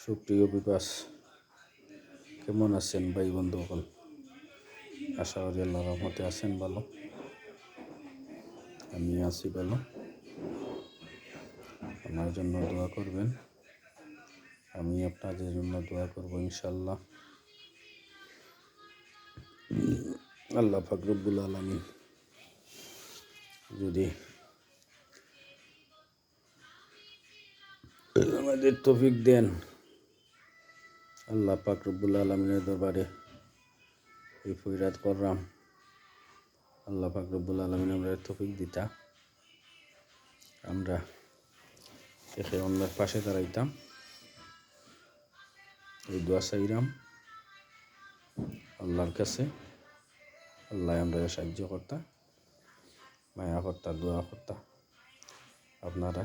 সুপ্রিয় বিপাস, কেমন আছেন ভাই বন্ধু সকল? আশা করি আল্লাহর রহমতে আছেন ভালো। আমি আছি ভালো। আমার জন্য দোয়া করবেন, আমি আপনাদের জন্য দোয়া করব ইনশাল্লাহ। আল্লাহ পাক রব্বুল আলামিন যদি আমাদের তৌফিক দেন, আল্লাহ পাক রব্বুল আলামিনের দরবারে এই ফরিয়াদ করলাম, আল্লাহ পাক রব্বুল আলামিন আমরা তৌফিক দিতা, আমরা একে অন্যের পাশে দাঁড়াইতাম, এই দোয়া চাইলাম আল্লাহর কাছে। আল্লাহ আমরা সাহায্য করতা, মায়া করতা, দোয়া করতা। আপনারা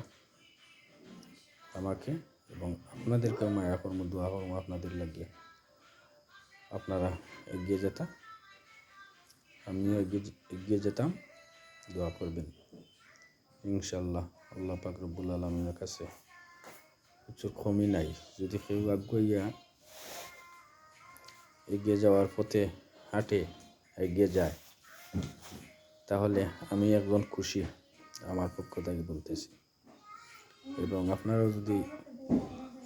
আমাকে এবং আপনাদেরকেও মায়া কর্ম, দোয়া কর্ম আপনাদের লাগিয়ে। আপনারা এগিয়ে যেতা, আমিও এগিয়ে যেতাম, দোয়া করবেন ইনশাল্লাহ। আল্লাহ পাক রব্বুল আলামিনের কাছে কিছু কমই নাই। যদি কেউ আগুইয়া এগিয়ে যাওয়ার পথে হাঁটে, এগিয়ে যায়, তাহলে আমি একজন খুশি, আমার পক্ষ থেকে বলতেছি। এবং আপনারাও যদি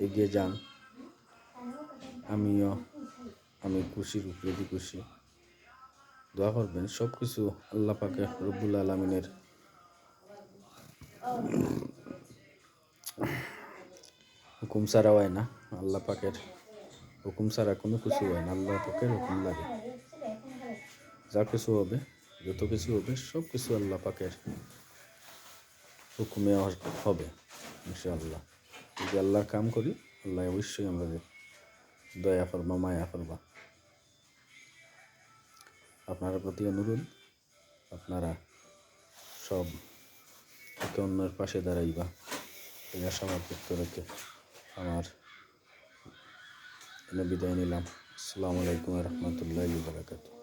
এগিয়ে যান, আমি খুশির উপরে খুশি। দোয়া করবেন, সব কিছু আল্লাহ পাকে রব্বুল আলামিনের হুকুম ছাড়া হয় না। আল্লাহ পাকের হুকুম ছাড়া কোনো কিছু হয় না, আল্লাহ পাকের হুকুম লাগে। যা কিছু হবে, যত কিছু হবে, সব কিছু আল্লাহ পাকের হুকুমে হবে ইনশাআল্লাহ। যদি আল্লাহর কাম করি, আল্লাহ অবশ্যই আমাদের দয়া করবা, মায়া করবা। আপনার প্রতি অনুরোধ, আপনারা সব একে অন্যের পাশে দাঁড়াইবা, এই আশাবাদ ব্যক্ত রেখে আমার বিদায় নিলাম। আসসালামু আলাইকুম ওয়া রাহমাতুল্লাহি ওয়া বারাকাতুহু।